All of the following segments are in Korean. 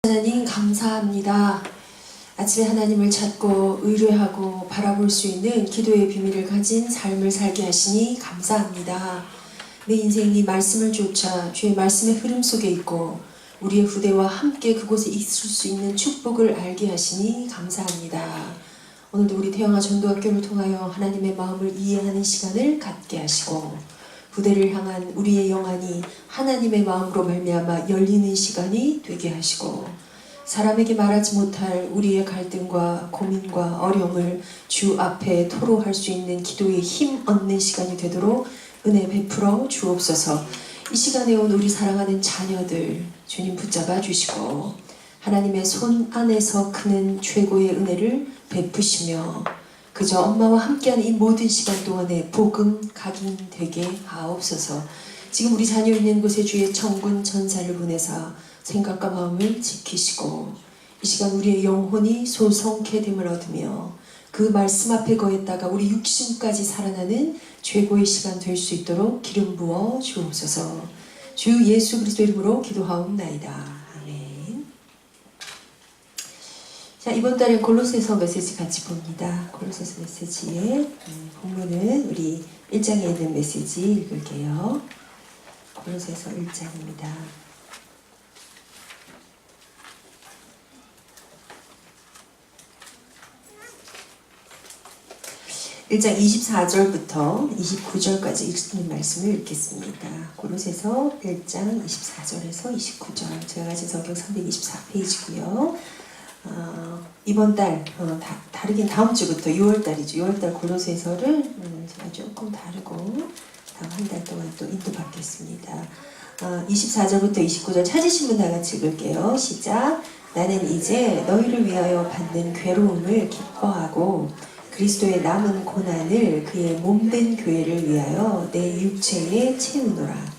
하나님 감사합니다. 아침에 하나님을 찾고 의뢰하고 바라볼 수 있는 기도의 비밀을 가진 삶을 살게 하시니 감사합니다. 내 인생이 말씀을 쫓아 주의 말씀의 흐름 속에 있고 우리의 후대와 함께 그곳에 있을 수 있는 축복을 알게 하시니 감사합니다. 오늘도 우리 태영아 전도학교를 통하여 하나님의 마음을 이해하는 시간을 갖게 하시고 후대를 향한 우리의 영안이 하나님의 마음으로 말미암아 열리는 시간이 되게 하시고 사람에게 말하지 못할 우리의 갈등과 고민과 어려움을 주 앞에 토로할 수 있는 기도의 힘 얻는 시간이 되도록 은혜 베풀어 주옵소서. 이 시간에 온 우리 사랑하는 자녀들 주님 붙잡아 주시고 하나님의 손 안에서 크는 최고의 은혜를 베푸시며 그저 엄마와 함께하는 이 모든 시간 동안에 복음 각인되게 하옵소서. 지금 우리 자녀 있는 곳에 주의 천군 천사를 보내사 생각과 마음을 지키시고 이 시간 우리의 영혼이 소성케 됨을 얻으며 그 말씀 앞에 거했다가 우리 육신까지 살아나는 최고의 시간 될 수 있도록 기름 부어 주옵소서. 주 예수 그리스도 이름으로 기도하옵나이다. 자, 이번 달에 골로새서 메시지 같이 봅니다. 골로새서 메시지의 본문은 우리 1장에 있는 메시지 읽을게요. 골로새서 1장입니다. (1장) 24절부터 29절까지 읽는 말씀을 읽겠습니다. 골로새서 1장 24절에서 29절, 제가 가진 성경 324페이지고요. 이번 달 다르긴 다음 주부터 6월달이죠. 6월달 골로새서를 제가 조금 다르고 다음 한 달 동안 또 인도받겠습니다. 24절부터 29절 찾으신 분 다 같이 읽을게요. 시작. 나는 이제 너희를 위하여 받는 괴로움을 기뻐하고 그리스도의 남은 고난을 그의 몸된 교회를 위하여 내 육체에 채우노라.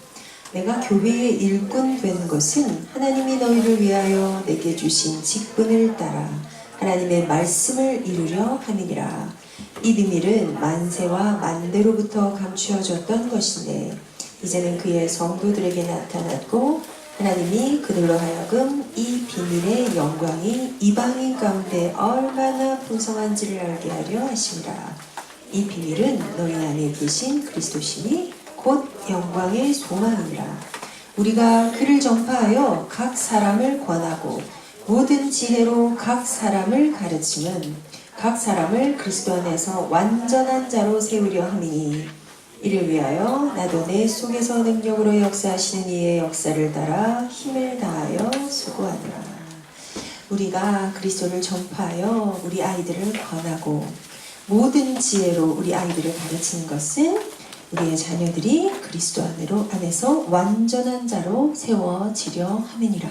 내가 교회의 일꾼 된 것은 하나님이 너희를 위하여 내게 주신 직분을 따라 하나님의 말씀을 이루려 함이니라. 이 비밀은 만세와 만대로부터 감추어졌던 것인데 이제는 그의 성도들에게 나타났고 하나님이 그들로 하여금 이 비밀의 영광이 이방인 가운데 얼마나 풍성한지를 알게 하려 하심이라. 이 비밀은 너희 안에 계신 그리스도시니 곧 영광의 소망이라. 우리가 그를 전파하여 각 사람을 권하고 모든 지혜로 각 사람을 가르치면 각 사람을 그리스도 안에서 완전한 자로 세우려 함이니 이를 위하여 나도 내 속에서 능력으로 역사하시는 이의 역사를 따라 힘을 다하여 수고하노라. 우리가 그리스도를 전파하여 우리 아이들을 권하고 모든 지혜로 우리 아이들을 가르치는 것은 우리의 자녀들이 그리스도 안에서 완전한 자로 세워지려 함이니라.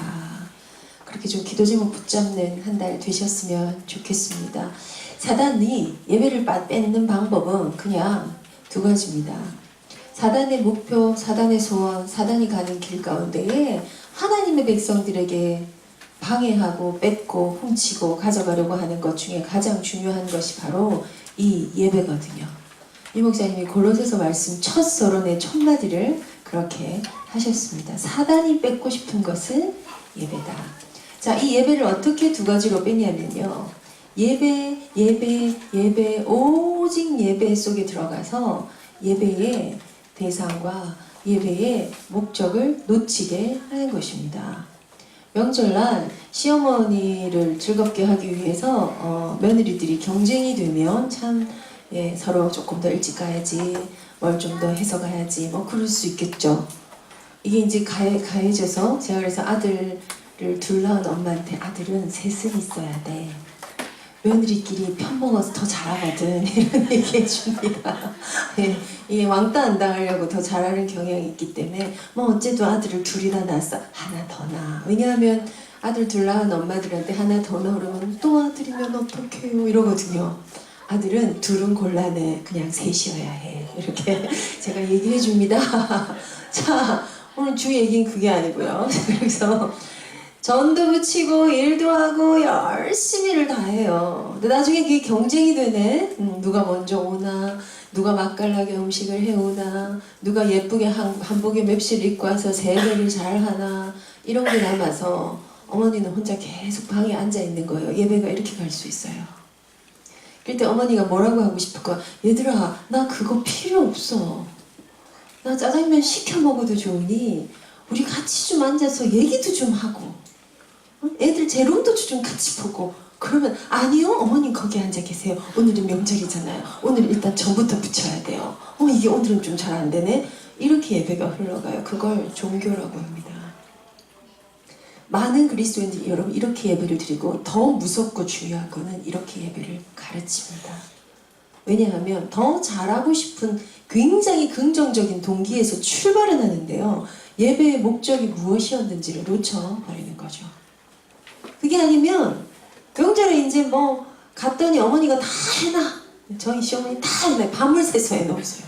그렇게 좀 기도 제목 붙잡는 한 달 되셨으면 좋겠습니다. 사단이 예배를 뺏는 방법은 그냥 두 가지입니다. 사단의 목표, 사단의 소원, 사단이 가는 길 가운데에 하나님의 백성들에게 방해하고 뺏고 훔치고 가져가려고 하는 것 중에 가장 중요한 것이 바로 이 예배거든요. 이 목사님이 골로새서 말씀 첫 서론의 첫 마디를 그렇게 하셨습니다. 사단이 뺏고 싶은 것은 예배다. 자, 이 예배를 어떻게 두 가지로 빼냐면요. 예배, 오직 예배 속에 들어가서 예배의 대상과 예배의 목적을 놓치게 하는 것입니다. 명절날 시어머니를 즐겁게 하기 위해서 며느리들이 경쟁이 되면 참 서로 조금 더 일찍 가야지, 뭘 좀 더 해서 가야지, 뭐 그럴 수 있겠죠. 이게 이제 가해져서 제가 그래서 아들을 둘 낳은 엄마한테 아들은 셋은 있어야 돼. 며느리끼리 편먹어서 더 잘하거든. 이런 얘기 해줍니다. 이게 왕따 안 당하려고 더 잘하는 경향이 있기 때문에 뭐 어째도 아들을 둘이나 낳았어. 하나 더 낳아. 왜냐하면 아들 둘 낳은 엄마들한테 하나 더 낳으면 또 아들이면 어떡해요 이러거든요. 아들은 둘은 곤란해. 그냥 셋이어야 해. 이렇게 제가 얘기해 줍니다. 자, 오늘 주 얘기는 그게 아니고요. 그래서 전도 붙이고 일도 하고 열심히 일을 다 해요. 근데 나중에 그게 경쟁이 되네. 누가 먼저 오나, 누가 맛깔나게 음식을 해오나, 누가 예쁘게 한복에 맵시를 입고 와서 세배를 잘 하나, 이런 게 남아서 어머니는 혼자 계속 방에 앉아 있는 거예요. 예배가 이렇게 갈 수 있어요. 그럴 때 어머니가 뭐라고 하고 싶을까? 얘들아, 나 그거 필요 없어. 나 짜장면 시켜 먹어도 좋으니 우리 같이 좀 앉아서 얘기도 좀 하고, 애들 재롱도 좀 같이 보고. 그러면 아니요, 어머님 거기 앉아 계세요. 오늘은 명절이잖아요. 오늘 일단 전부터 붙여야 돼요. 이게 오늘은 좀 잘 안 되네. 이렇게 예배가 흘러가요. 그걸 종교라고 합니다. 많은 그리스도인들이 여러분 이렇게 예배를 드리고, 더 무섭고 중요한 거는 이렇게 예배를 가르칩니다. 왜냐하면 더 잘하고 싶은 굉장히 긍정적인 동기에서 출발은 하는데요, 예배의 목적이 무엇이었는지를 놓쳐버리는 거죠. 그게 아니면 명절에 이제 뭐 갔더니 어머니가 다 해놔. 저희 시어머니 다 해놔. 밤을 새서 해놓으세요.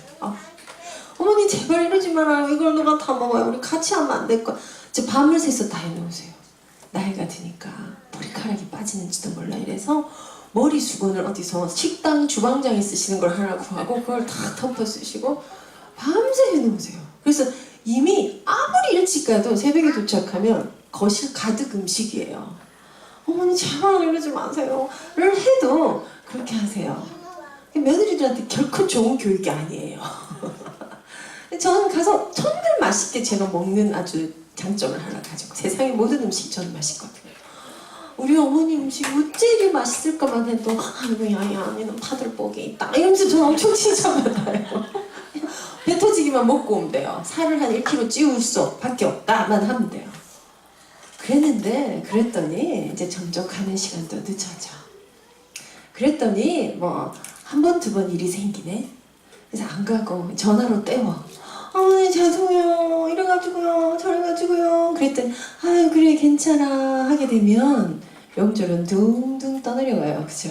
어머니 제발 이러지 말아요. 이걸 누가 다 먹어요. 우리 같이 하면 안 될까. 밤을 새서 다 해놓으세요. 나이가 드니까 머리카락이 빠지는지도 몰라. 이래서 머리 수건을 어디서 식당 주방장이 쓰시는 걸 하나 구하고 그걸 다 덮어 쓰시고 밤새 해놓으세요. 그래서 이미 아무리 일찍 가도 새벽에 도착하면 거실 가득 음식이에요. 어머니 제발 이러지 마세요 를 해도 그렇게 하세요. 며느리들한테 결코 좋은 교육이 아니에요. 저는 가서 정말 맛있게 제가 먹는 아주 장점을 하나 가지고, 세상의 모든 음식 저는 맛있거든요. 우리 어머니 음식 어째 이리 맛있을까만 해도 아이고 야야 니는 파들복이 있다 이러면서 저는 엄청 칭찬받아요. 배 터지기만 먹고 오면 돼요. 살을 한 1kg 찌울 수 밖에 없다만 하면 돼요. 그랬더니 이제 점점 가는 시간도 늦어져. 그랬더니 뭐 한 번, 두 번 일이 생기네. 그래서 안 가고 전화로 때워. 어머니 죄송해요. 이래가지고요. 저래가지고요. 그랬더니 아유 그래 괜찮아 하게 되면 명절은 둥둥 떠내려가요. 그죠?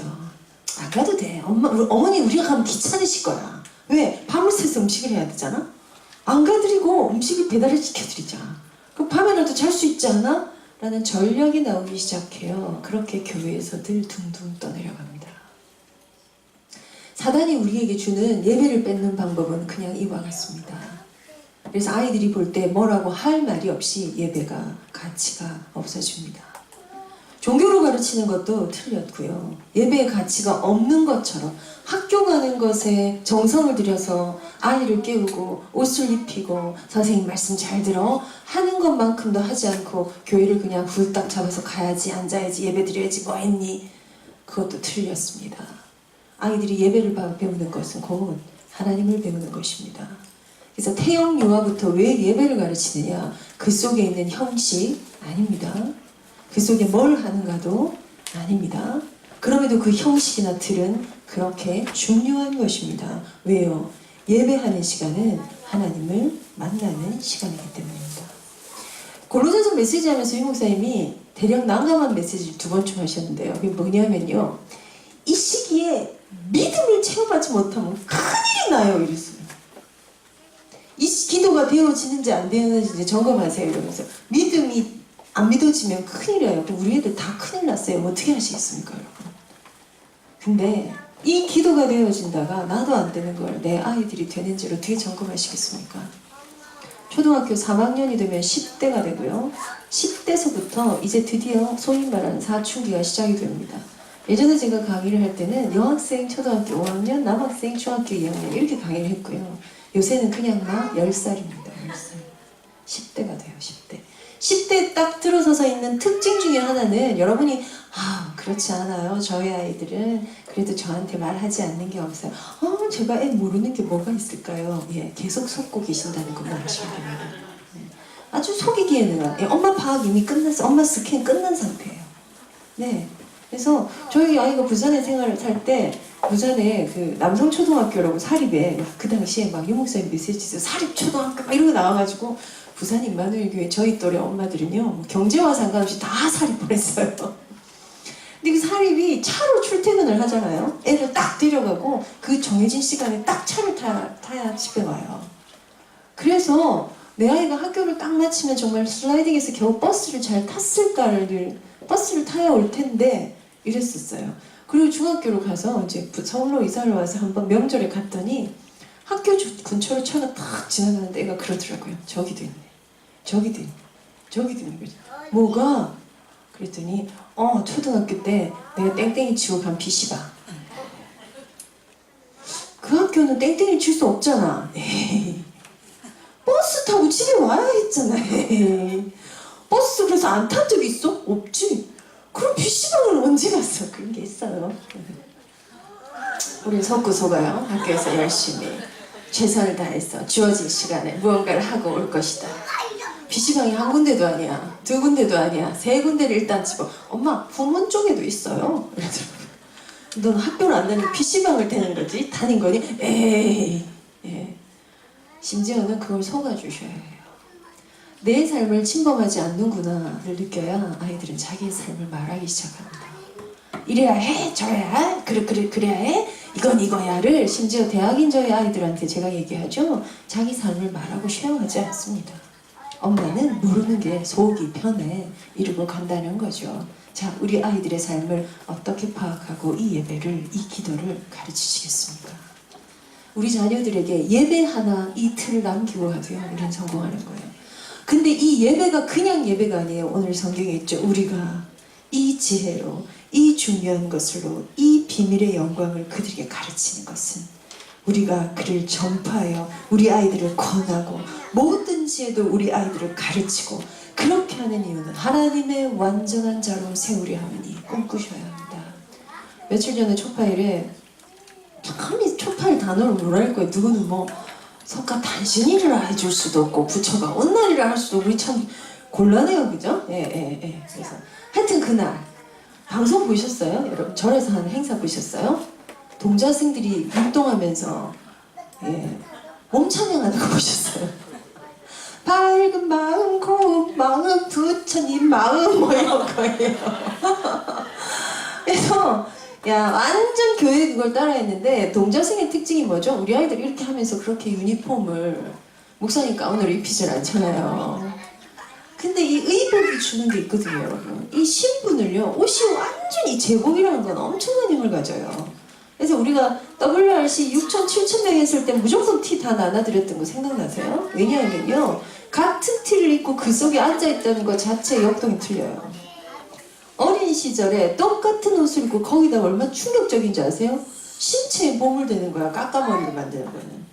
안 가도 돼. 어머니 우리가 가면 귀찮으실 거야. 왜? 밤을 새서 음식을 해야 되잖아. 안 가드리고 음식을 배달을 시켜드리자. 그럼 밤에라도 잘 수 있지 않아? 라는 전략이 나오기 시작해요. 그렇게 교회에서 늘 둥둥 떠내려갑니다. 사단이 우리에게 주는 예배를 뺏는 방법은 그냥 이와 같습니다. 그래서 아이들이 볼 때 뭐라고 할 말이 없이 예배가 가치가 없어집니다. 종교로 가르치는 것도 틀렸고요. 예배의 가치가 없는 것처럼 학교 가는 것에 정성을 들여서 아이를 깨우고 옷을 입히고 선생님 말씀 잘 들어 하는 것만큼도 하지 않고 교회를 그냥 훌딱 잡아서 가야지 앉아야지 예배 드려야지 뭐 했니? 그것도 틀렸습니다. 아이들이 예배를 배우는 것은 곧 하나님을 배우는 것입니다. 그래서 태영 유아부터 왜 예배를 가르치느냐? 그 속에 있는 형식 아닙니다. 그 속에 뭘 하는가도 아닙니다. 그럼에도 그 형식이나 틀은 그렇게 중요한 것입니다. 왜요? 예배하는 시간은 하나님을 만나는 시간이기 때문입니다. 골로새서 메시지하면서 유 목사님이 대략 난감한 메시지를 2번쯤 하셨는데요. 그게 뭐냐면요, 이 시기에 믿음을 체험하지 못하면 큰일이 나요 이랬어요. 이 기도가 되어지는지 안 되어지는지 점검하세요 이러면서. 믿음이 안 믿어지면 큰일이에요. 우리 애들 다 큰일 났어요. 어떻게 하시겠습니까 여러분? 근데 이 기도가 되어진다가 나도 안 되는 걸 내 아이들이 되는지를 어떻게 점검하시겠습니까? 초등학교 3학년이 되면 10대가 되고요. 10대서부터 이제 드디어 소위 말하는 사춘기가 시작이 됩니다. 예전에 제가 강의를 할 때는 여학생 초등학교 5학년, 남학생 중학교 2학년 이렇게 강의를 했고요. 요새는 그냥 막 10살입니다. 10살. 10대가 돼요. 10대. 10대 딱 들어서서 있는 특징 중에 하나는 여러분이 그렇지 않아요. 저희 아이들은 그래도 저한테 말하지 않는 게 없어요. 제가 애 모르는 게 뭐가 있을까요? 예, 계속 속고 계신다는 것만 아시면 됩니다. 네. 아주 속이기에는 엄마 파악 이미 끝났어. 엄마 스캔 끝난 상태예요. 네. 그래서 저희 아이가 부산에 생활을 살 때 부산에 그 남성초등학교라고 사립에 그 당시에 막 유목사님 메시지에서 사립초등학교 막 이런 거 나와가지고 부산 임마누엘교회 저희 또래 엄마들은요 뭐 경제와 상관없이 다 사립 보냈어요. 근데 그 사립이 차로 출퇴근을 하잖아요. 애를 딱 데려가고 그 정해진 시간에 딱 차를 타야 집에 와요. 그래서 내 아이가 학교를 딱 마치면 정말 슬라이딩에서 겨우 버스를 잘 탔을까를 버스를 타야 올 텐데 이랬었어요. 그리고 중학교로 가서 이제 서울로 이사를 와서 한번 명절에 갔더니 학교 근처로 차가 딱 지나가는데 애가 그러더라고요. 저기도 있네. 저기도 있네. 저기도 있는 거죠. 뭐가 그랬더니 초등학교 때 내가 땡땡이 치고 간 PC방. 그 학교는 땡땡이 칠 수 없잖아. 에이. 버스 타고 집에 와야 했잖아. 에이. 버스 그래서 안 탄 적 있어? 없지. 그럼 PC방을 언제 갔어? 그런 게 있어요. 우린 속구속아요. 학교에서 열심히 최선을 다해서 주어진 시간에 무언가를 하고 올 것이다. PC방이 한 군데도 아니야, 두 군데도 아니야, 세 군데를 일단 집어. 엄마, 후문 쪽에도 있어요. 넌 학교를 안 다니고 PC방을 다닌 거니? 에이. 예. 심지어는 그걸 속아주셔야 해요. 내 삶을 침범하지 않는구나를 느껴야 아이들은 자기의 삶을 말하기 시작합니다. 이래야 해, 저래야 해, 그래야 해, 이건 이거야를 심지어 대학인 저희 아이들한테 제가 얘기하죠. 자기 삶을 말하고 쉐어하지 않습니다. 엄마는 모르는 게 속이 편해 이러고 간다는 거죠. 자, 우리 아이들의 삶을 어떻게 파악하고 이 예배를, 이 기도를 가르치시겠습니까? 우리 자녀들에게 예배 하나 이 틀을 남기고 가도요, 우리는 성공하는 거예요. 근데 이 예배가 그냥 예배가 아니에요. 오늘 성경에 있죠. 우리가 이 지혜로, 이 중요한 것으로, 이 비밀의 영광을 그들에게 가르치는 것은 우리가 그를 전파하여 우리 아이들을 권하고 모든 지혜도 우리 아이들을 가르치고, 그렇게 하는 이유는 하나님의 완전한 자로 세우려 함이니 꿈꾸셔야 합니다. 며칠 전에 초파일에 감히 초파일 단어를 뭐랄 거예요. 누구는 뭐 석가 단신일이라 해줄 수도 없고 부처가 온날이라 할 수도 없고, 우리 참 곤란해요, 그죠? 예. 그래서 하여튼 그날 방송 보셨어요? 여러분 절에서 하는 행사 보셨어요? 동자생들이 율동하면서 몸 찬양하는 거 보셨어요? 밝은 마음, 고운 마음, 부처님 마음 뭐 이런 거예요. 그래서 완전 교회 그걸 따라했는데, 동자생의 특징이 뭐죠? 우리 아이들이 이렇게 하면서 그렇게 유니폼을, 목사님 가운을 입히질 않잖아요. 근데 이 의복이 주는 게 있거든요, 여러분. 이 신분을요, 옷이 완전히 제복이라는 건 엄청난 힘을 가져요. 그래서 우리가 WRC 6,000, 7,000명 했을 때 무조건 티 다 나눠드렸던 거 생각나세요? 왜냐하면요, 같은 티를 입고 그 속에 앉아있다는 것 자체의 역동이 틀려요. 어린 시절에 똑같은 옷을 입고 거기다 얼마나 충격적인지 아세요? 신체에 몸을 대는 거야, 깎아머리를 만드는 거는.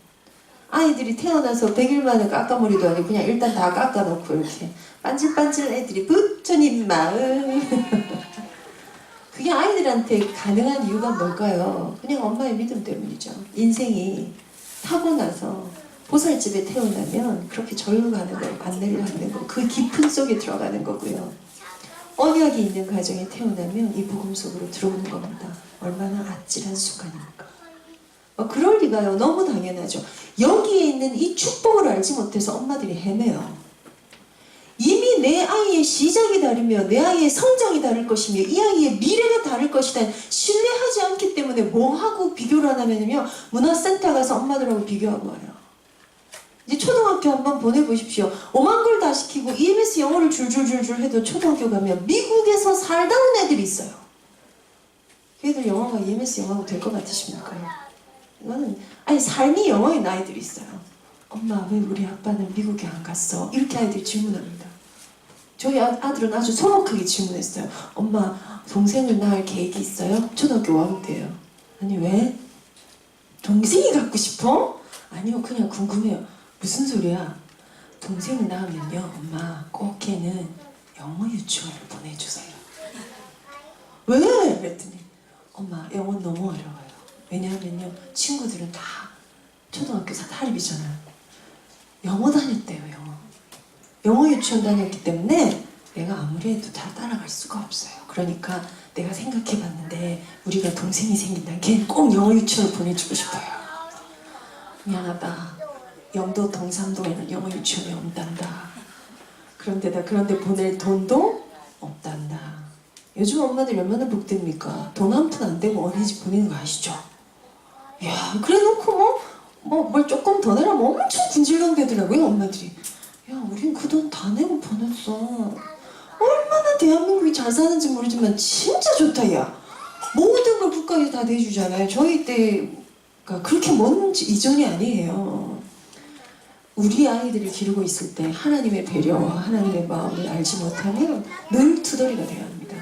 아이들이 태어나서 100일 만에 깎아머리도 아니고 그냥 일단 다 깎아놓고 이렇게 반질반질 애들이 부처님 마음. 그게 아이들한테 가능한 이유가 뭘까요? 그냥 엄마의 믿음 때문이죠. 인생이 타고나서 보살집에 태어나면 그렇게 절로 가는 거예요. 안내를 하는 거. 그 깊은 속에 들어가는 거고요. 언약이 있는 가정에 태어나면 이 복음 속으로 들어오는 겁니다. 얼마나 아찔한 순간입니까? 그럴 리가요. 너무 당연하죠. 여기에 있는 이 축복을 알지 못해서 엄마들이 헤매요. 이미 내 아이의 시작이 다르며 내 아이의 성장이 다를 것이며 이 아이의 미래가 다를 것이다 신뢰하지 않기 때문에 뭐하고 비교를 하냐면요, 문화센터 가서 엄마들하고 비교하고 와요. 이제 초등학교 한번 보내보십시오. 5만 걸 다 시키고 EMS 영어를 줄줄줄줄 해도 초등학교 가면 미국에서 살다 온 애들이 있어요. 걔들 영어가 EMS 영어가 될 것 같으십니까? 이거는 아니 삶이 영어인 아이들이 있어요. 엄마 왜 우리 아빠는 미국에 안 갔어? 이렇게 아이들이 질문합니다. 저희 아들은 아주 소박하게 질문했어요. 엄마 동생을 낳을 계획이 있어요? 초등학교 5학년 때예요. 아니 왜? 동생이 갖고 싶어? 아니요, 그냥 궁금해요. 무슨 소리야? 동생을 낳으면요, 엄마 꼭 걔는 영어 유치원을 보내주세요. 왜? 그랬더니 엄마 영어 너무 어려워요. 왜냐하면요, 친구들은 다 초등학교 사립이잖아요. 영어 다녔대요. 영어 유치원 다녔기 때문에 내가 아무리 해도 다 따라갈 수가 없어요. 그러니까 내가 생각해봤는데 우리가 동생이 생긴다면 걔는 꼭 영어 유치원을 보내주고 싶어요. 미안하다. 영도 동삼도에는 영어 유치원이 없단다. 그런데 보낼 돈도 없단다. 요즘 엄마들 얼마나 복됩니까? 돈 한 푼 안 되고 어린이집 보내는 거 아시죠? 야, 그래 놓고 뭘 조금 더 내라면 엄청 군질렁대더라고요, 엄마들이. 야, 우린 그 돈 다 내고 보냈어. 얼마나 대한민국이 잘 사는지 모르지만 진짜 좋다, 야. 모든 걸 국가에서 다 대주잖아요. 저희 때가 그렇게 먼 이전이 아니에요. 우리 아이들을 기르고 있을 때 하나님의 배려와 하나님의 마음을 알지 못하면 늘 투덜이가 되어야 합니다.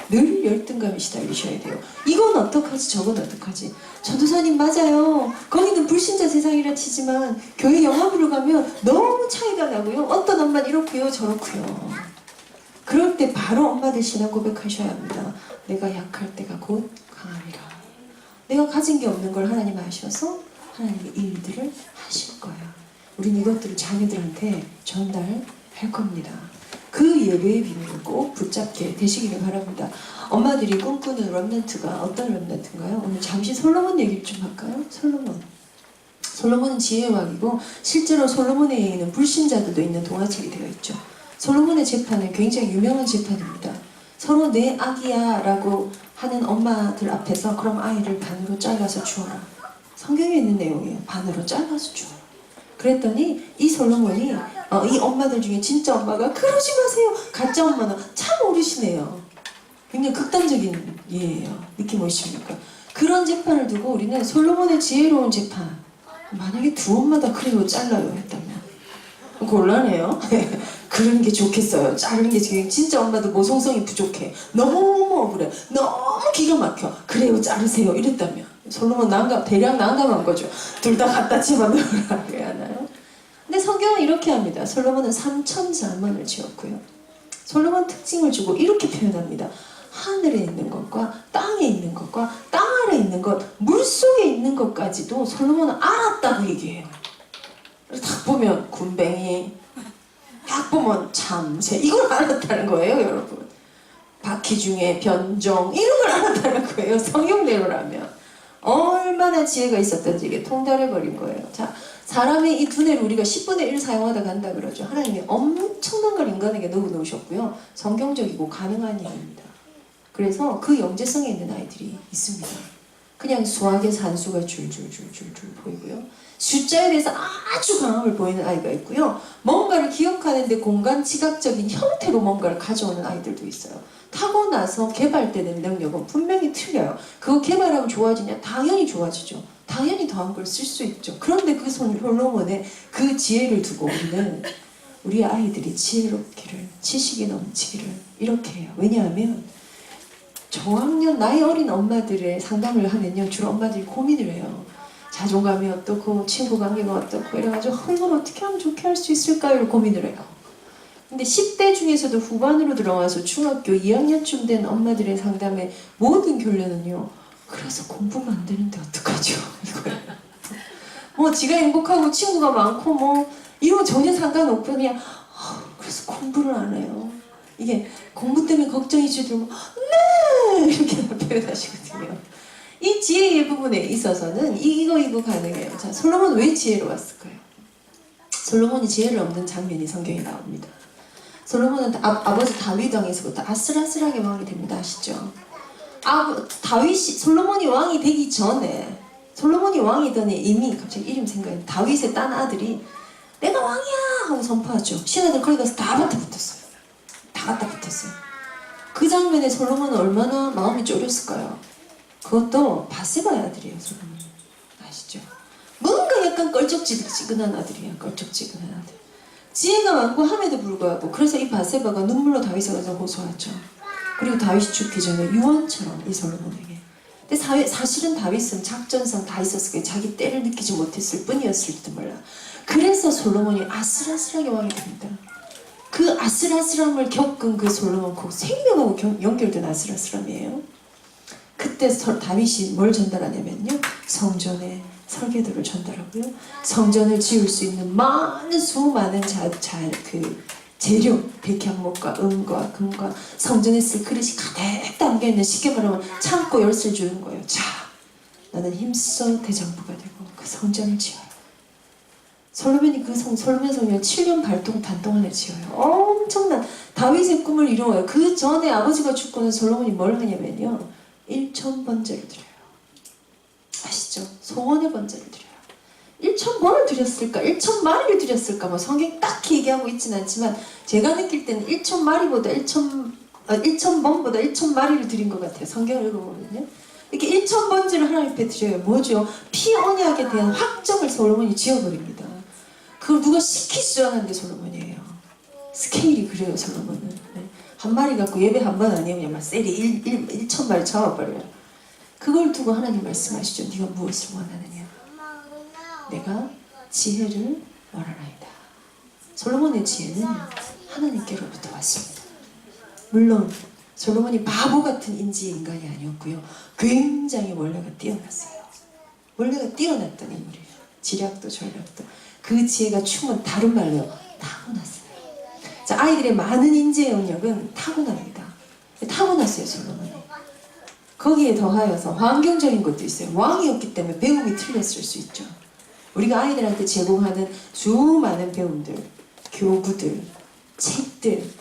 늘 열등감에 시달리셔야 돼요. 이건 어떡하지 저건 어떡하지. 전도사님 맞아요. 거기는 불신자 세상이라 치지만 교회 영화부를 가면 너무 차이가 나고요. 어떤 엄마는 이렇고요 저렇고요. 그럴 때 바로 엄마들 신앙 고백하셔야 합니다. 내가 약할 때가 곧 강함이라. 내가 가진 게 없는 걸 하나님 아셔서 하나님의 일들을 하실 거야. 우린 이것들을 자녀들한테 전달할 겁니다. 그 예배의 비밀을 꼭 붙잡게 되시기를 바랍니다. 엄마들이 꿈꾸는 렘넌트가 어떤 렘넌트인가요? 오늘 잠시 솔로몬 얘기를 좀 할까요? 솔로몬은 지혜의 왕이고 실제로 솔로몬에 있는 불신자들도 있는 동화책이 되어 있죠. 솔로몬의 재판은 굉장히 유명한 재판입니다. 서로 내 아기야 라고 하는 엄마들 앞에서 그럼 아이를 반으로 잘라서 주어라. 성경에 있는 내용이에요. 반으로 잘라서 주어라. 그랬더니 이 솔로몬이 이 엄마들 중에 진짜 엄마가 그러지 마세요. 가짜 엄마는 참 어르시네요. 굉장히 극단적인 예예요. 느낌 오십니까? 그런 재판을 두고 우리는 솔로몬의 지혜로운 재판. 만약에 두 엄마 다 그래요 잘라요 했다면 곤란해요. 그런 게 좋겠어요. 자르는 게 진짜 엄마도 모성성이 부족해. 너무 억울해. 너무 기가 막혀. 그래요 자르세요 이랬다면 솔로몬 대략 난감한 거죠. 둘 다 갖다 집어넣으라고 해야 하나요? 근데 성경은 이렇게 합니다. 솔로몬은 3,000자만을 지었고요. 솔로몬 특징을 주고 이렇게 표현합니다. 하늘에 있는 것과 땅에 있는 것과 땅 아래 있는 것, 물속에 있는 것까지도 솔로몬은 알았다고 얘기해요. 딱 보면 군뱅이, 딱 보면 참새, 이걸 알았다는 거예요 여러분. 바퀴 중에 변종 이런 걸 알았다는 거예요. 성경대로라면. 얼마나 지혜가 있었던지 이게 통달해버린 거예요. 자, 사람의 이 두뇌를 우리가 10분의 1 사용하다 간다 그러죠. 하나님이 엄청난 걸 인간에게 넣어놓으셨고요. 성경적이고 가능한 일입니다. 그래서 그 영재성에 있는 아이들이 있습니다. 그냥 수학의 산수가 줄줄줄줄줄 보이고요. 숫자에 대해서 아주 강함을 보이는 아이가 있고요. 뭔가를 기억하는데 공간 지각적인 형태로 뭔가를 가져오는 아이들도 있어요. 타고나서 개발되는 능력은 분명히 틀려요. 그거 개발하면 좋아지냐? 당연히 좋아지죠. 당연히 더한 걸 쓸 수 있죠. 그런데 그 솔로몬의 그 지혜를 두고 우리는 우리 아이들이 지혜롭기를, 지식이 넘치기를 이렇게 해요. 왜냐하면 저학년 나이 어린 엄마들의 상담을 하면요 주로 엄마들이 고민을 해요. 자존감이 어떻고 친구 관계가 어떻고 이래가지고 이걸 어떻게 하면 좋게 할 수 있을까요? 고민을 해요. 근데 10대 중에서도 후반으로 들어와서 중학교 2학년쯤 된 엄마들의 상담의 모든 결론은요 그래서 공부가 안 되는데 어떡하죠? 이거예요. 뭐 지가 행복하고 친구가 많고 뭐 이런 전혀 상관없고 그냥 그래서 공부를 안 해요. 이게 공부 때문에 걱정이 줄들고 네! 이렇게 표현하시거든요. 이 지혜의 부분에 있어서는 이거 가능해요. 자, 솔로몬은 왜 지혜로웠을까요? 솔로몬이 지혜를 얻는 장면이 성경에 나옵니다. 솔로몬은 아버지 다윗 왕에서부터 아슬아슬하게 왕이 됩니다. 아시죠? 솔로몬이 왕이 되기 전에 솔로몬이 왕이 되니 이미 갑자기 이름 생각이 다윗의 딴 아들이 내가 왕이야 하고 선포하죠. 신하들 거기 가서 다 갖다 붙었어요. 다 갖다 붙었어요. 그 장면에 솔로몬은 얼마나 마음이 쫄였을까요? 그것도 바세바의 아들이에요. 솔로몬 아시죠? 뭔가 약간 껄쩍지근한 아들이야. 껄쩍지근한 아들. 지혜가 많고 함에도 불구하고 그래서 이 바세바가 눈물로 다윗에 가서 호소하죠. 그리고 다윗이 죽기 전에 유언처럼 이 솔로몬에게. 근데 사실은 다윗은 작전상 다 있었을 거예요. 자기 때를 느끼지 못했을 뿐이었을지도 몰라. 그래서 솔로몬이 아슬아슬하게 왕이 됩니다. 그 아슬아슬함을 겪은 그 솔로몬 그 생명하고 연결된 아슬아슬함이에요. 그때 다윗이 뭘 전달하냐면요 성전의 설계도를 전달하고요 성전을 지을 수 있는 수많은 재료 백향목과 은과 금과 성전에 쓸 그릇이 가득 담겨있는 쉽게 말하면 창고 열쇠를 주는 거예요. 자, 나는 힘써 대장부가 되고 그 성전을 지어요. 솔로몬이 솔로몬 성전을 7년 반 동안에 지어요. 엄청난 다윗의 꿈을 이루어요. 그 전에 아버지가 죽고는 솔로몬이 뭘 하냐면요 1,000번제를 드려요. 아시죠? 소원의 번제를 드려요. 1,000번을 드렸을까? 1,000마리를 드렸을까? 뭐 성경이 딱히 얘기하고 있지는 않지만 제가 느낄 때는 1,000마리보다 1,000번보다 1,000마리를 드린 것 같아요. 성경을 읽어보면요. 이렇게 1,000번제를 하나님 앞에 드려요. 뭐죠? 피 언약에 대한 확정을 솔로몬이 지어버립니다. 그걸 누가 시키지도 않았는데 솔로몬이에요. 스케일이 그래요, 솔로몬은. 네. 한 마리 갖고 예배 한 번 아니면 막 셀이 1,000마리 잡아버려요. 그걸 두고 하나님 말씀하시죠. 네가 무엇을 원하느냐? 내가 지혜를 원하나이다. 솔로몬의 지혜는 하나님께로부터 왔습니다. 물론 솔로몬이 바보 같은 인지의 인간이 아니었고요. 굉장히 원래가 뛰어났어요. 원래가 뛰어났던 인물이에요. 지략도 전략도. 그 지혜가 춤은 다른 말로 타고났어요. 자, 아이들의 많은 인지의 영역은 타고납니다. 타고났어요, 솔로몬이. 거기에 더하여서 환경적인 것도 있어요. 왕이었기 때문에 배움이 틀렸을 수 있죠. 우리가 아이들한테 제공하는 수많은 배움들, 교구들, 책들.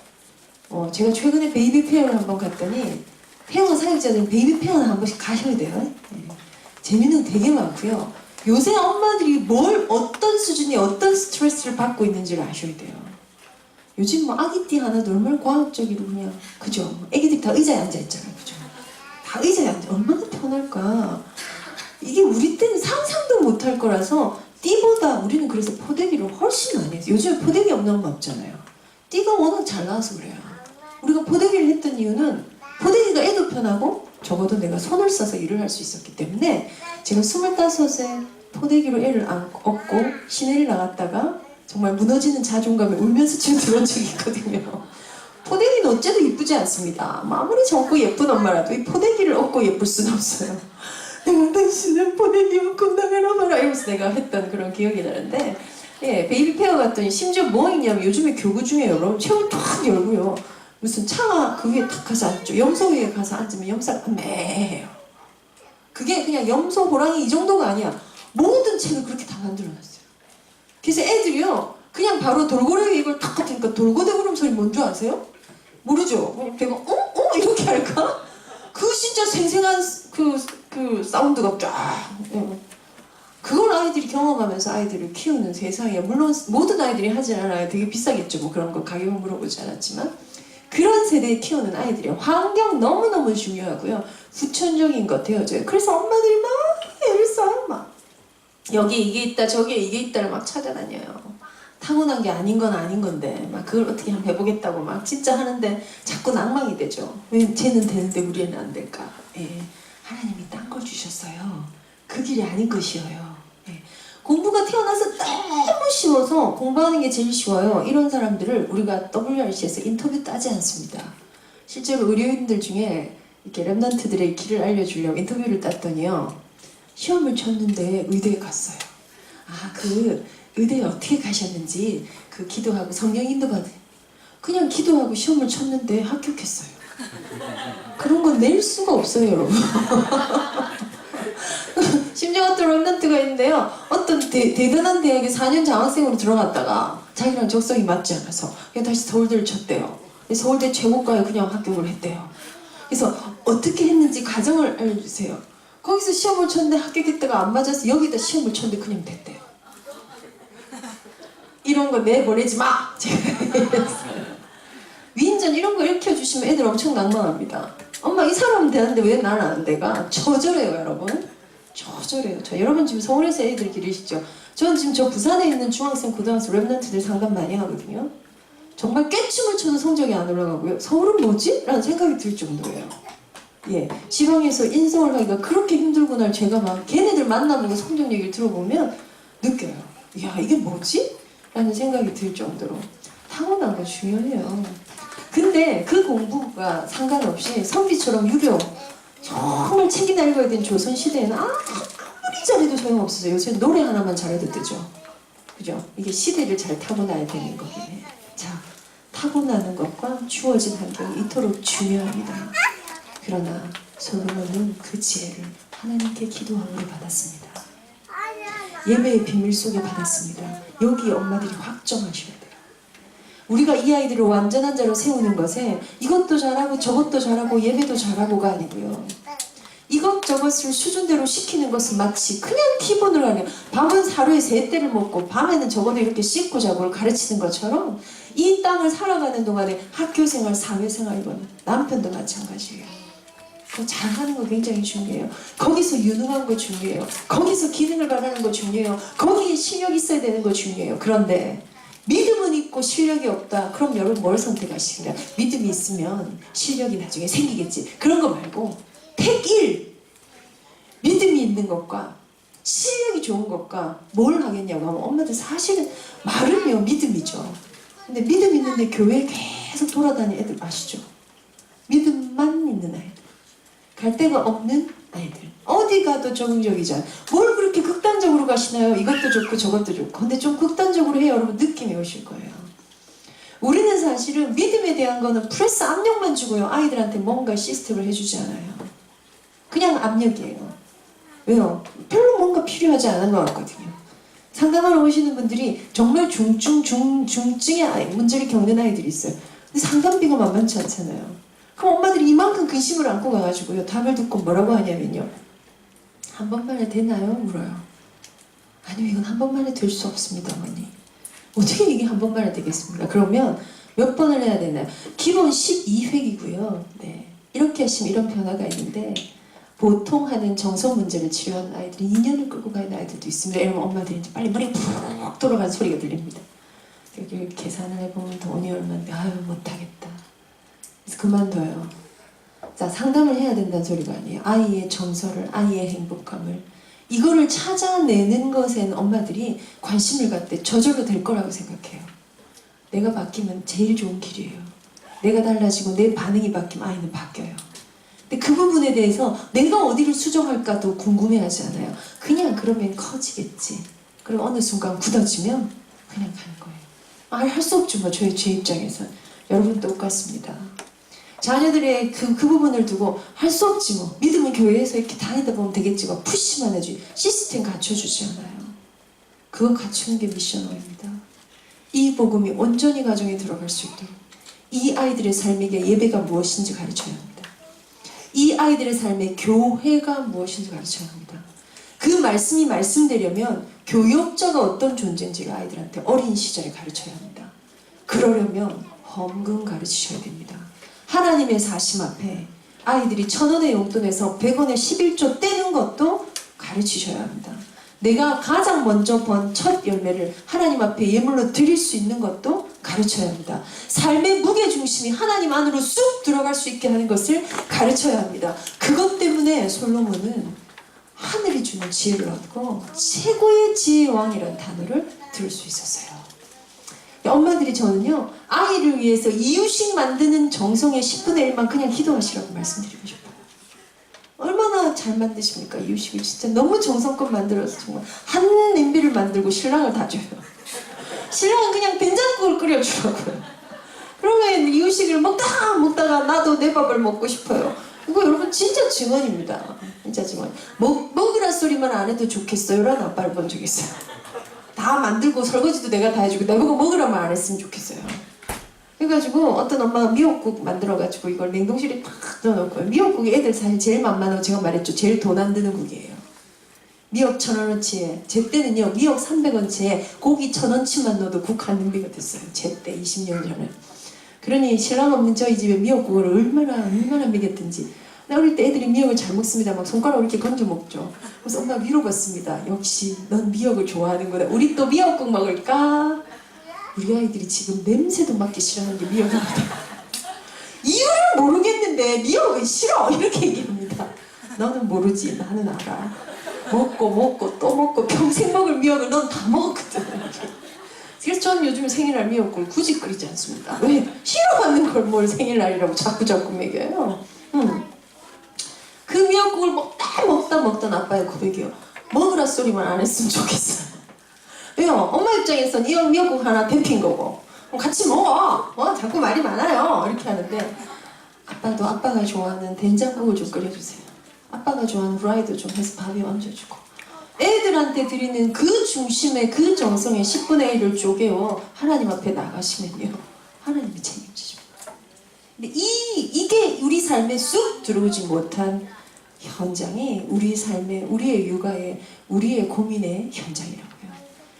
제가 최근에 베이비 페어를 한번 갔더니 페어 사역자들은 베이비 페어는 한 번씩 가셔야 돼요. 재미는 되게 많고요. 요새 엄마들이 어떤 수준이 어떤 스트레스를 받고 있는지를 아셔야 돼요. 요즘 뭐 아기띠 하나도 얼마나 과학적이고 그냥 그죠? 애기들이 다 의자에 앉아 있잖아요, 그죠? 다 의자에 앉아. 얼마나 편할까? 이게 우리 때는 상상도 못할 거라서 띠보다 우리는 그래서 포대기를 훨씬 많이 했어요. 요즘에 포대기 없는 엄마 없잖아요. 띠가 워낙 잘 나와서 그래요. 우리가 포대기를 했던 이유는 포대기가 애도 편하고 적어도 내가 손을 써서 일을 할 수 있었기 때문에 제가 25세 포대기로 애를 업고 시내를 나갔다가 정말 무너지는 자존감에 울면서 집에 들어온 적이 있거든요. 포대기는 어째도 이쁘지 않습니다. 아무리 젊고 예쁜 엄마라도 이 포대기를 업고 예쁠 수는 없어요. 내가 당신은 포대기 업고 나가라 마라 이러면서 내가 했던 그런 기억이 나는데 예, 베이비 페어 갔더니 심지어 뭐 있냐면 요즘에 교구 중에 여러분 책을 탁 열고요. 무슨 차 그 위에 탁 가서 앉죠. 염소 위에 가서 앉으면 염소가 매해요. 그게 그냥 염소, 호랑이 이 정도가 아니야. 모든 책을 그렇게 다 만들어놨어요. 그래서 애들이요 그냥 바로 돌고래 위에 이걸 탁 같으니까 돌고래 울음 소리 뭔 줄 아세요? 모르죠? 배가 이렇게 할까? 그 진짜 생생한 그 사운드가 쫙 그걸 아이들이 경험하면서 아이들을 키우는 세상이에요. 물론 모든 아이들이 하진 않아요. 되게 비싸겠죠. 뭐 그런 거 가격은 물어보지 않았지만 그런 세대에 키우는 아이들의 환경 너무너무 중요하고요. 후천적인 것 되어줘요. 그래서 엄마들이 막 애를 써요. 막 여기에 이게 있다 저기에 이게 있다를 막 찾아다녀요. 타고난 게 아닌 건 아닌 건데 막 그걸 어떻게 한번 해보겠다고 막 진짜 하는데 자꾸 낭망이 되죠. 왜 쟤는 되는데 우리 애는 안 될까? 예, 하나님이 딴 걸 주셨어요. 그 길이 아닌 것이어요. 예, 공부가 태어나서 너무 쉬워서 공부하는 게 제일 쉬워요. 이런 사람들을 우리가 WRC에서 인터뷰 따지 않습니다. 실제로 의료인들 중에 이렇게 랩런트들의 길을 알려주려고 인터뷰를 땄더니요. 시험을 쳤는데 의대에 갔어요. 그 의대에 어떻게 가셨는지 그 기도하고 성령 인도 받은 그냥 기도하고 시험을 쳤는데 합격했어요. 그런 건 낼 수가 없어요, 여러분. 심지어 어떤 랩런트가 있는데요. 어떤 대단한 대학에 4년 장학생으로 들어갔다가 자기랑 적성이 맞지 않아서 그냥 다시 서울대를 쳤대요. 서울대 최고과에 그냥 합격을 했대요. 그래서 어떻게 했는지 과정을 알려주세요. 거기서 시험을 쳤는데 합격했다가 안 맞아서 여기다 시험을 쳤는데 그냥 됐대요. 이런 거 내보내지 마! 위인전 이런 거 읽혀주시면 애들 엄청 낭만합니다. 엄마 이 사람은 되는데 왜 나는 안 돼가? 처절해요, 여러분. 처절해요. 여러분 지금 서울에서 애들 기르시죠? 저는 지금 저 부산에 있는 중학생, 고등학생 랩런트들 상담 많이 하거든요. 정말 꿰춤을 춰도 성적이 안 올라가고요. 서울은 뭐지? 라는 생각이 들 정도예요. 예, 지방에서 인서울 하기가 그렇게 힘들구나. 제가 막 걔네들 만나는 거 성적 얘기를 들어보면 느껴요. 야, 이게 뭐지? 라는 생각이 들 정도로 타고난 거 중요해요. 근데 그 공부가 상관없이 선비처럼 유교 정말 책이나 읽어야 되는 조선시대에는 아무리 잘해도 소용없어요. 요새 노래 하나만 잘해도 되죠. 그죠? 이게 시대를 잘 타고나야 되는 거긴 해. 자, 타고나는 것과 주어진 환경이 이토록 중요합니다. 그러나 솔로몬은 그 지혜를 하나님께 기도함으로 받았습니다. 예배의 비밀 속에 받았습니다. 여기 엄마들이 확정하셔야 돼요. 우리가 이 아이들을 완전한 자로 세우는 것에 이것도 잘하고 저것도 잘하고 예배도 잘하고가 아니고요. 이것저것을 수준대로 시키는 것은 마치 그냥 기본으로 하는 밤은 하루에 3때를 먹고 밤에는 적어도 이렇게 씻고 자고를 가르치는 것처럼 이 땅을 살아가는 동안에 학교생활, 사회생활 이거는 남편도 마찬가지예요. 잘하는 거 굉장히 중요해요. 거기서 유능한 거 중요해요. 거기서 기능을 바라는 거 중요해요. 거기에 실력이 있어야 되는 거 중요해요. 그런데 믿음은 있고 실력이 없다. 그럼 여러분 뭘 선택하시냐? 믿음이 있으면 실력이 나중에 생기겠지. 그런 거 말고 택1 믿음이 있는 것과 실력이 좋은 것과 뭘 하겠냐고 하면 엄마들 사실은 말은요 믿음이죠. 근데 믿음 있는데 교회에 계속 돌아다니는 애들 아시죠? 믿음만 있는 아이들, 갈 데가 없는 아이들, 어디 가도 적응적이잖아. 뭘 그렇게 극단적으로 가시나요? 이것도 좋고 저것도 좋고. 근데 좀 극단적으로 해요. 여러분 느낌이 오실 거예요. 우리는 사실은 믿음에 대한 거는 프레스 압력만 주고요. 아이들한테 뭔가 시스템을 해주지 않아요. 그냥 압력이에요. 왜요? 별로 뭔가 필요하지 않은 것 같거든요. 상담하러 오시는 분들이 정말 중증의 문제를 겪는 아이들이 있어요. 근데 상담비가 만만치 않잖아요. 그럼 엄마들이 이만큼 근심을 안고 가가지고요. 답을 듣고 뭐라고 하냐면요. 한 번만에 되나요? 물어요. 아니요, 이건 한 번만에 될 수 없습니다, 어머니. 어떻게 이게 한 번만에 되겠습니까? 그러면 몇 번을 해야 되나요? 기본 12획이고요. 네. 이렇게 하시면 이런 변화가 있는데 보통 하는 정서 문제를 치료하는 아이들이 2년을 끌고 가는 아이들도 있습니다. 이러면 엄마들이 이제 빨리 머리 푹 돌아가는 소리가 들립니다. 여기 계산을 해보면 돈이 얼마인데 아유 못하겠다. 그래서 그만둬요. 자, 상담을 해야 된다는 소리가 아니에요. 아이의 정서를, 아이의 행복감을 이거를 찾아내는 것에는 엄마들이 관심을 갖되 저절로 될 거라고 생각해요. 내가 바뀌면 제일 좋은 길이에요. 내가 달라지고 내 반응이 바뀌면 아이는 바뀌어요. 근데 그 부분에 대해서 내가 어디를 수정할까도 궁금해하지 않아요. 그냥 그러면 커지겠지. 그리고 어느 순간 굳어지면 그냥 가는 거예요. 할 수 없죠. 뭐 제 입장에서. 여러분 똑같습니다. 자녀들의 그 부분을 두고 할 수 없지 뭐. 믿음은 교회에서 이렇게 다니다 보면 되겠지. 뭐 푸시만 해주지. 시스템 갖춰주지 않아요. 그거 갖추는 게 미션업입니다. 이 복음이 온전히 가정에 들어갈 수 있도록 이 아이들의 삶에게 예배가 무엇인지 가르쳐야 합니다. 이 아이들의 삶에 교회가 무엇인지 가르쳐야 합니다. 그 말씀이 말씀되려면 교역자가 어떤 존재인지를 아이들한테 어린 시절에 가르쳐야 합니다. 그러려면 헌금 가르치셔야 됩니다. 하나님의 사심 앞에 아이들이 1,000원의 용돈에서 100원의 11조 떼는 것도 가르치셔야 합니다. 내가 가장 먼저 번 첫 열매를 하나님 앞에 예물로 드릴 수 있는 것도 가르쳐야 합니다. 삶의 무게중심이 하나님 안으로 쑥 들어갈 수 있게 하는 것을 가르쳐야 합니다. 그것 때문에 솔로몬은 하늘이 주는 지혜를 얻고 최고의 지혜의 왕이라는 단어를 들을 수 있었어요. 엄마들이 저는요, 아이를 위해서 이유식 만드는 정성의 10분의 1만 그냥 기도하시라고 말씀드리고 싶어요. 얼마나 잘 만드십니까? 이유식을 진짜 너무 정성껏 만들어서 정말 한 냄비를 만들고 신랑을 다 줘요. 신랑은 그냥 된장국을 끓여주라고요. 그러면 이유식을 먹다가 나도 내 밥을 먹고 싶어요. 이거 여러분 진짜 증언입니다. 진짜 증언. 먹으라 소리만 안 해도 좋겠어요 라는 아빠를 본 적 있어요. 다 만들고 설거지도 내가 다 해주고 나보고 먹으라 말 안 했으면 좋겠어요. 그래가지고 어떤 엄마가 미역국 만들어가지고 이걸 냉동실에 탁 넣어놓고, 미역국이 애들 사실 제일 만만하고 제가 말했죠. 제일 돈 안 드는 국이에요. 미역 1,000원어치에, 제 때는요 미역 300원치에 고기 1,000원치만 넣어도 국 한 냄비가 됐어요. 제 때 20년 전에. 그러니 신랑 없는 저희 집에 미역국을 얼마나 먹였든지. 나 어릴 때 애들이 미역을 잘 먹습니다. 막 손가락으로 이렇게 건져 먹죠. 그래서 엄마가 위로받습니다. 역시 넌 미역을 좋아하는구나. 우리 또 미역국 먹을까? 우리 아이들이 지금 냄새도 맡기 싫어하는 게 미역입니다. 이유를 모르겠는데 미역은 싫어 이렇게 얘기합니다. 너는 모르지, 나는 알아. 먹고 또 먹고 평생 먹을 미역을 넌 다 먹었거든. 그래서 저는 요즘 생일날 미역국을 굳이 끓이지 않습니다. 왜? 싫어하는 걸 뭘 생일날이라고 자꾸 먹여요. 그 미역국을 먹다 아빠의 고백이요. 먹으라 소리만 안 했으면 좋겠어요. 왜요? 엄마 입장에선 이 미역국 하나 데핀 거고 같이 먹어. 자꾸 말이 많아요. 이렇게 하는데 아빠도 아빠가 좋아하는 된장국을 좀 끓여주세요. 아빠가 좋아하는 후라이드 좀 해서 밥에 얹어주고 애들한테 드리는 그 중심의 그 정성의 10분의 1을 쪼개요. 하나님 앞에 나가시면요 하나님이 책임지십니다. 근데 이게 우리 삶에 쑥 들어오지 못한 현장이 우리 삶의, 우리의 육아의, 우리의 고민의 현장이라고요.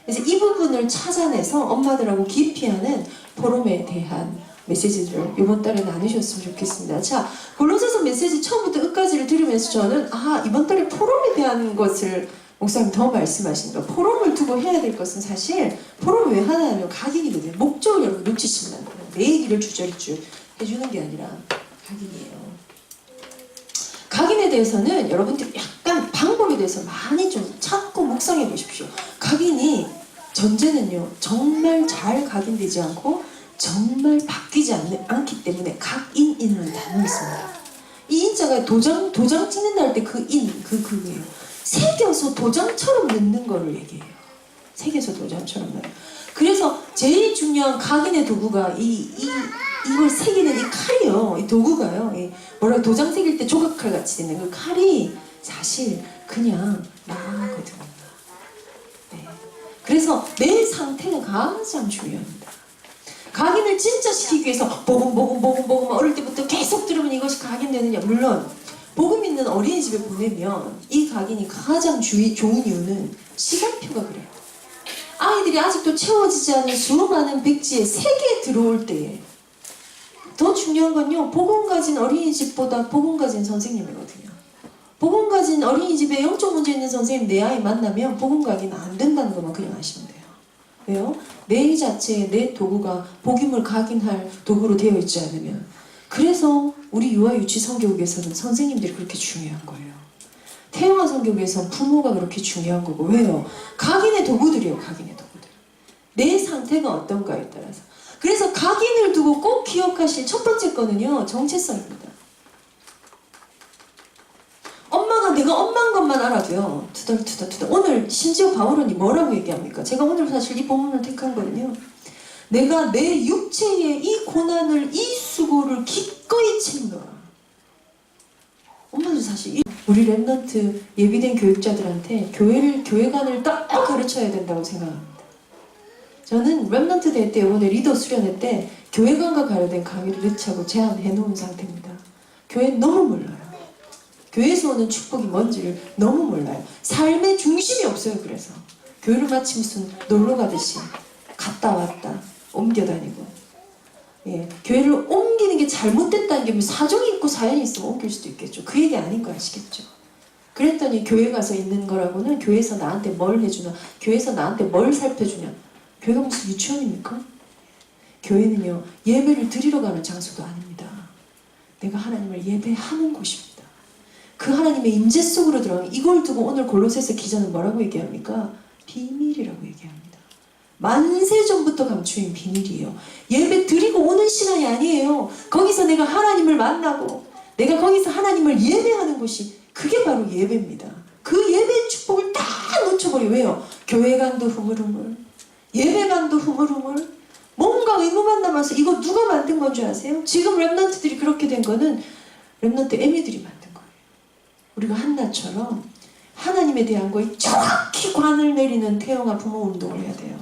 그래서 이 부분을 찾아내서 엄마들하고 깊이 하는 포럼에 대한 메시지를 이번 달에 나누셨으면 좋겠습니다. 자, 골로새서 메시지 처음부터 끝까지를 들으면서 저는 이번 달에 포럼에 대한 것을 목사님 더 말씀하신다. 포럼을 두고 해야 될 것은 사실 포럼을 왜 하냐면 각인이거든요. 목적을 여러분 놓치시면 안 돼요. 내 얘기를 주저리주 해주는 게 아니라 각인이에요. 각인에 대해서는 여러분들이 약간 방법에 대해서 많이 좀 찾고 묵상해 보십시오. 각인이 전제는요 정말 잘 각인되지 않고 정말 바뀌지 않기 때문에 각인이라는 단어가 있습니다. 이 인자가 도장 찍는다 할 때 그거예요. 새겨서 도장처럼 넣는 거를 얘기해요. 새겨서 도장처럼 넣어요. 그래서 제일 중요한 각인의 도구가 이걸 새기는 이 칼이요. 이 도구가요. 도장 새길 때 조각칼 같이 되는 그 칼이 사실 그냥 나거든요. 네. 그래서 내 상태가 가장 중요합니다. 각인을 진짜 시키기 위해서 복음 어릴 때부터 계속 들으면 이것이 각인되느냐? 물론 복음 있는 어린이집에 보내면 이 각인이 가장 좋은 이유는 시간표가 그래요. 아이들이 아직도 채워지지 않은 수많은 백지에 세계에 들어올 때에 더 중요한 건요, 복음 가진 어린이집보다 복음 가진 선생님이거든요. 복음 가진 어린이집에 영적 문제 있는 선생님 내 아이 만나면 복음 각인 안 된다는 것만 그냥 아시면 돼요. 왜요? 내 자체에 내 도구가 복음을 각인할 도구로 되어 있지 않으면. 그래서 우리 유아유치 성교육에서는 선생님들이 그렇게 중요한 거예요. 태영아 성교육에서는 부모가 그렇게 중요한 거고. 왜요? 각인의 도구들이에요. 각인의 도구들. 내 상태가 어떤가에 따라서. 그래서 각인을 두고 꼭 기억하실 첫 번째 거는요, 정체성입니다. 내가 엄마인 것만 알아도요, 투덜투덜. 오늘 심지어 바울은 뭐라고 얘기합니까? 제가 오늘 사실 이 본문을 택한 거는요, 내가 내 육체의 이 고난을, 이 수고를 기꺼이 채우노라. 엄마도 사실 우리 랩넌트 예비된 교육자들한테 교회관을 딱 가르쳐야 된다고 생각합니다. 저는 랩넌트 대회 때 이번에 리더 수련회 때 교회관과 관련된 강의를 늦추고 제안해 놓은 상태입니다. 교회 너무 몰라요. 교회에서 오는 축복이 뭔지를 너무 몰라요. 삶의 중심이 없어요. 그래서 교회를 마치 무슨 놀러 가듯이 갔다 왔다 옮겨 다니고, 교회를 옮기는 게 잘못됐다는 게 사정이 있고 사연이 있으면 옮길 수도 있겠죠. 그 얘기 아닌 거 아시겠죠? 그랬더니 교회 가서 있는 거라고는 교회에서 나한테 뭘 해주나, 교회에서 나한테 뭘 살펴주냐. 교회가 무슨 유치원입니까? 교회는요, 예배를 드리러 가는 장소도 아닙니다. 내가 하나님을 예배하는 곳입니다. 그 하나님의 임재 속으로 들어가는, 이걸 두고 오늘 골로새서 기자는 뭐라고 얘기합니까? 비밀이라고 얘기합니다. 만세전부터 감추인 비밀이에요. 예배 드리고 오는 시간이 아니에요. 거기서 내가 하나님을 만나고 내가 거기서 하나님을 예배하는 곳이, 그게 바로 예배입니다. 그 예배의 축복을 다 놓쳐버려. 왜요? 교회관도 흐물흐물, 예배관도 흐물흐물, 뭔가 의무만 남아서 이거 누가 만든 건 줄 아세요? 지금 랩넌트들이 그렇게 된 거는 랩넌트 애미들이 만든 거예요. 우리가 한나처럼 하나님에 대한 거에 정확히 관을 내리는 태영아 부모 운동을 해야 돼요.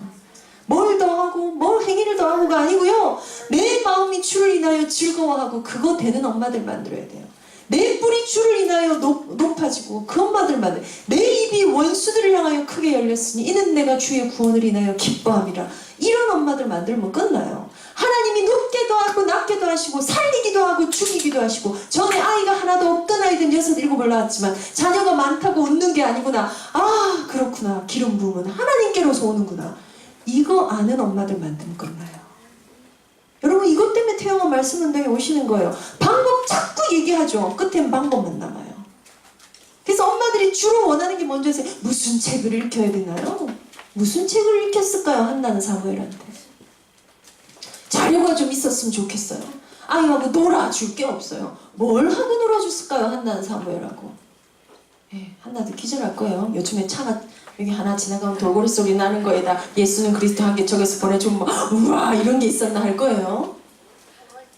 뭘 더하고 뭘 행위를 더하고가 아니고요, 내 마음이 주를 인하여 즐거워하고 그거 되는 엄마들 만들어야 돼요. 내 뿔이 주를 인하여 높아지고 그 엄마들 만들어야 돼요. 내 입이 원수들을 향하여 크게 열렸으니 이는 내가 주의 구원을 인하여 기뻐함이라. 이런 엄마들 만들면 끝나요. 하나님이 높게도 하고 낮게도 하시고 살리기도 하고 죽이기도 하시고, 전에 아이가 하나도 없던 아이들 6, 7을 낳았지만 자녀가 많다고 웃는 게 아니구나. 아 그렇구나. 기름 부음은 하나님께로서 오는구나. 이거 아는 엄마들 만들면 끝나요. 여러분, 이것 때문에 태영아 말씀 운동에 오시는 거예요. 방법 자꾸 얘기하죠. 끝엔 방법만 남아요. 그래서 엄마들이 주로 원하는 게 뭔지 아세요? 무슨 책을 읽혀야 되나요? 무슨 책을 읽혔을까요? 한나는 사무엘한테 자료가 좀 있었으면 좋겠어요. 아이하고 놀아줄 게 없어요. 뭘 하고 놀아줬을까요? 한나는 사무엘하고. 한나도 기절할 거예요. 요즘에 차가 여기 하나 지나가면 돌고래 소리 나는 거에다 예수는 그리스도 한 개 적어서 보내주면 우와 이런 게 있었나 할 거예요.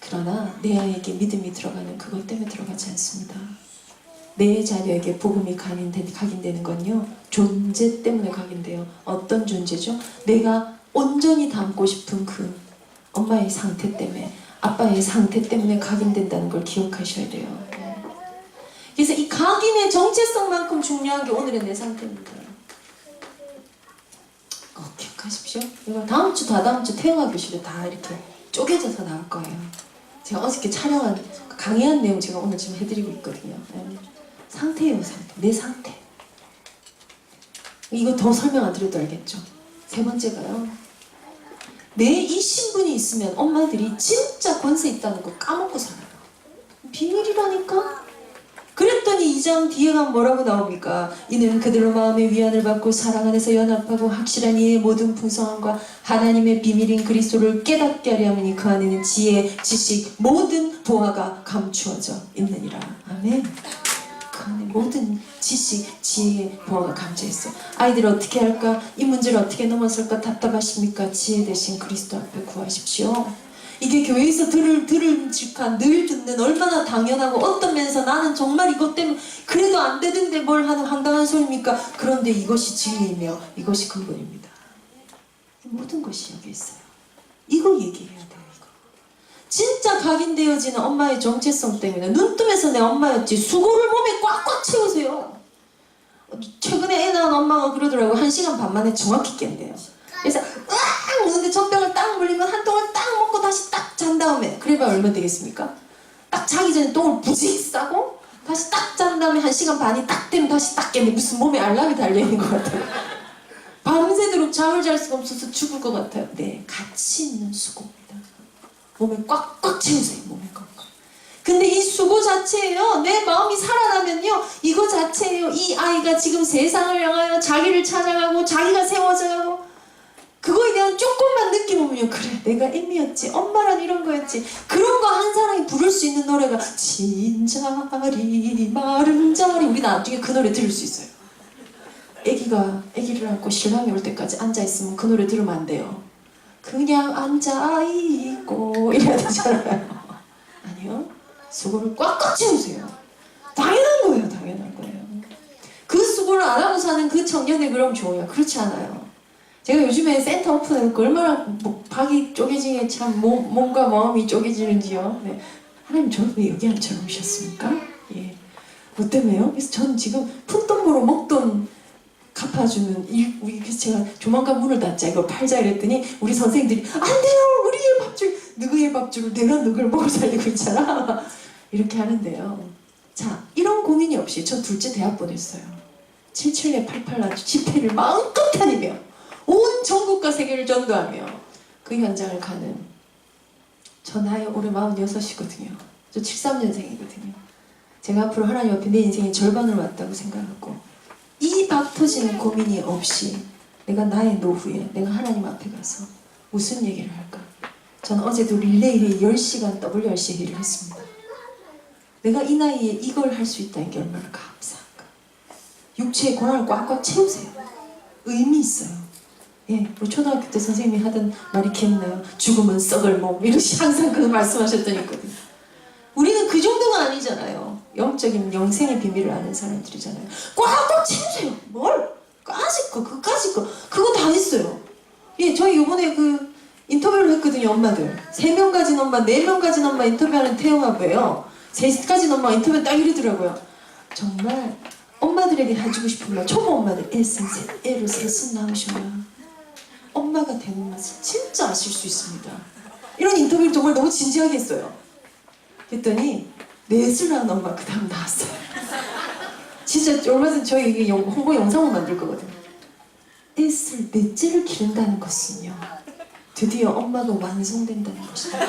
그러나 내 아이에게 믿음이 들어가는 그것 때문에 들어가지 않습니다. 내 자녀에게 복음이 각인되는 건요, 존재 때문에 각인돼요. 어떤 존재죠? 내가 온전히 담고 싶은 그 엄마의 상태 때문에, 아빠의 상태 때문에 각인된다는 걸 기억하셔야 돼요. 그래서 이 각인의 정체성만큼 중요한 게 오늘의 내 상태입니다. 꼭 기억하십시오. 이거 다음 주, 다다음 주 태영아 교실에 다 이렇게 쪼개져서 나올 거예요. 제가 어저께 촬영한 강의한 내용 제가 오늘 지금 해드리고 있거든요. 네. 상태예요, 상태. 내 상태. 이거 더 설명 안 드려도 알겠죠? 세 번째가요. 내 이 신분이 있으면 엄마들이 진짜 권세 있다는 거 까먹고 살아요. 비밀이라니까? 그랬더니 2장 뒤에 가면 뭐라고 나옵니까? 이는 그들로 마음의 위안을 받고 사랑 안에서 연합하고 확실한 이의 모든 풍성함과 하나님의 비밀인 그리스도를 깨닫게 하려 함이니 그 안에는 지혜, 지식, 모든 보화가 감추어져 있느니라. 아멘. 그 안에 모든 지식, 지혜, 보화가 감춰 있어요. 아이들 어떻게 할까? 이 문제를 어떻게 넘어설까? 답답하십니까? 지혜 대신 그리스도 앞에 구하십시오. 이게 교회에서 들을직한 늘 듣는 얼마나 당연하고 어떤 면에서 나는 정말 이것 때문에 그래도 안 되는데 뭘 하는 황당한 소리입니까? 그런데 이것이 진리이며 이것이 근본입니다. 모든 것이 여기 있어요. 이거 얘기해야 돼요. 이거 진짜 각인되어지는 엄마의 정체성 때문에 눈뜨면서 내 엄마였지 수고를 몸에 꽉꽉 채우세요. 최근에 애 낳은 엄마가 그러더라고요. 1시간 반 만에 정확히 깬대요. 그래서 으악 우는데 젖병을 딱 물리면 한 똥을 딱 먹고 다시 딱 잔 다음에 그래봐야 얼마 되겠습니까? 딱 자기 전에 똥을 부직 싸고 다시 딱 잔 다음에 1시간 반이 딱 되면 다시 딱 깨네. 무슨 몸에 알람이 달려있는 것 같아요. 밤새도록 잠을 잘 수가 없어서 죽을 것 같아요. 네, 가치 있는 수고입니다. 몸에 꽉꽉 채우세요. 몸에 꽉꽉. 근데 이 수고 자체예요. 내 마음이 살아나면요. 이거 자체예요. 이 아이가 지금 세상을 향하여 자기를 찾아가고 자기가 세워져가고 그거에 대한 조금만 느낌 오면요. 그래 내가 애미였지. 엄마란 이런 거였지. 그런 거 한 사람이 부를 수 있는 노래가 진자리 마른 자리. 우리 나중에 그 노래 들을 수 있어요. 애기를 안고 신랑이 올 때까지 앉아있으면 그 노래 들으면 안 돼요. 그냥 앉아있고 이래야 되잖아요. 아니요. 수고를 꽉꽉 채우세요. 당연한 거예요. 당연한 거예요. 그 수고를 안 하고 사는 그 청년이 그럼 좋아요. 그렇지 않아요. 제가 요즘에 센터 오픈해놓고 얼마나 박이 쪼개지게 참 몸과 마음이 쪼개지는지요. 네. 하나님 저를 왜 여기 앉혀놓으셨습니까? 예. 뭐 때문에요? 그래서 저는 지금 푼돈 벌어 먹돈 갚아주는 그래서 제가 조만간 문을 닫자 이걸 팔자 이랬더니 우리 선생님들이 안 돼요 우리의 밥줄 누구의 밥줄을 내가 누구를 먹어 살리고 있잖아 이렇게 하는데요. 자 이런 고민이 없이 저 둘째 대학 보냈어요. 77년 88 집회를 마음껏 다니며 온 전국과 세계를 전도하며 그 현장을 가는 저 나이 올해 46이거든요. 저 73년생이거든요. 제가 앞으로 하나님 앞에 내 인생의 절반을 왔다고 생각하고 이 박 터지는 고민이 없이 내가 나의 노후에 내가 하나님 앞에 가서 무슨 얘기를 할까? 저는 어제도 릴레이를 10시간 WRC 일을 했습니다. 내가 이 나이에 이걸 할 수 있다는 게 얼마나 감사한가. 육체의 고난을 꽉꽉 채우세요. 의미 있어요. 예, 우리 초등학교 때 선생님이 하던 말이 기억나요? 죽음은 썩을 몸 이러시 항상 그 말씀하셨더니 있거든요. 우리는 그 정도가 아니잖아요. 영적인 영생의 비밀을 아는 사람들이잖아요. 꽉꽉 채우세요. 뭘? 까짓 거, 그까짓 거, 그거 다 했어요. 예, 저희 요번에 그 인터뷰를 했거든요, 엄마들. 3명 가진 엄마, 4명 가진 엄마 인터뷰하는 태영아부예요. 3 가진 엄마 인터뷰 딱 이러더라고요. 정말 엄마들에게 해주고 싶은 말, 초보 엄마들 애를 셋은 낳으셔야 엄마가 되는 맛을 진짜 아실 수 있습니다. 이런 인터뷰를 정말 너무 진지하게 했어요. 그랬더니 넷을 낳은 엄마 그 다음 나왔어요. 진짜 얼마 전에 저희 이게 홍보 영상을 만들 거거든요. 애를 넷째를 기른다는 것은요 드디어 엄마가 완성된다는 것입니다.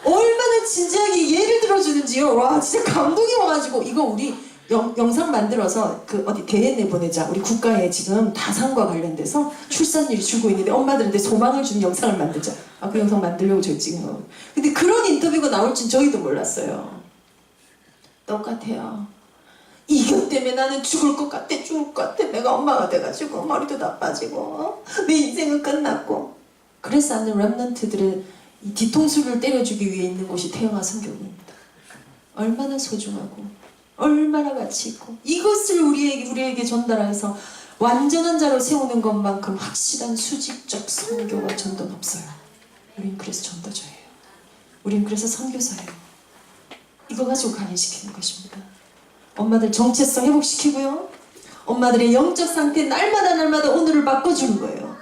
얼마나 진지하게 예를 들어주는지요. 와 진짜 감동이 와가지고 이거 우리 영상 만들어서 그 어디 대회 내보내자. 우리 국가에 지금 다산과 관련돼서 출산율이 줄고 있는데 엄마들한테 소망을 주는 영상을 만들자. 아, 그 영상 만들려고 저희 찍은 거. 근데 그런 인터뷰가 나올 줄 저희도 몰랐어요. 똑같아요. 이것 때문에 나는 죽을 것 같아. 내가 엄마가 돼가지고 머리도 나빠지고 내 인생은 끝났고. 그래서 하는 랩런트들의 이 뒤통수를 때려주기 위해 있는 곳이 태영아 성교구입니다. 얼마나 소중하고 얼마나 가치 있고 이것을 우리에게 전달해서 완전한 자로 세우는 것만큼 확실한 수직적 선교가 전도는 없어요. 우린 그래서 전도자예요. 우린 그래서 선교사예요. 이거 가지고 강의시키는 것입니다. 엄마들 정체성 회복시키고요. 엄마들의 영적 상태 날마다 오늘을 바꿔주는 거예요.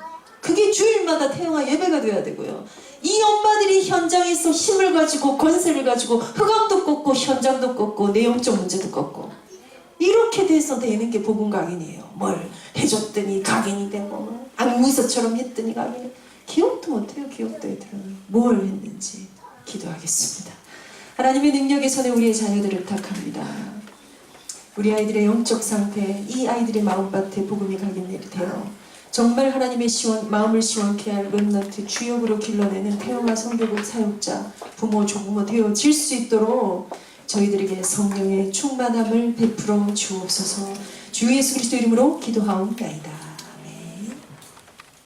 그게 주일마다 태영아 예배가 돼야 되고요. 이 엄마들이 현장에서 힘을 가지고 권세를 가지고 흑암도 꺾고 현장도 꺾고 내용적 문제도 꺾고 이렇게 돼서 되는 게 복음 각인이에요. 뭘 해줬더니 각인이 되고 악무서처럼 했더니 각인이. 기억도 못해요. 기억도 애들은 뭘 했는지. 기도하겠습니다. 하나님의 능력의 손에 우리의 자녀들을 탁합니다. 우리 아이들의 영적 상태, 이 아이들의 마음밭에 복음이 각인되게 되어 정말 하나님의 마음을 시원케 할 렘넌트 주역으로 길러내는 태영아 선교국 사역자, 부모, 조부모 되어질 수 있도록 저희들에게 성령의 충만함을 베풀어 주옵소서. 주 예수 그리스도 이름으로 기도하옵나이다.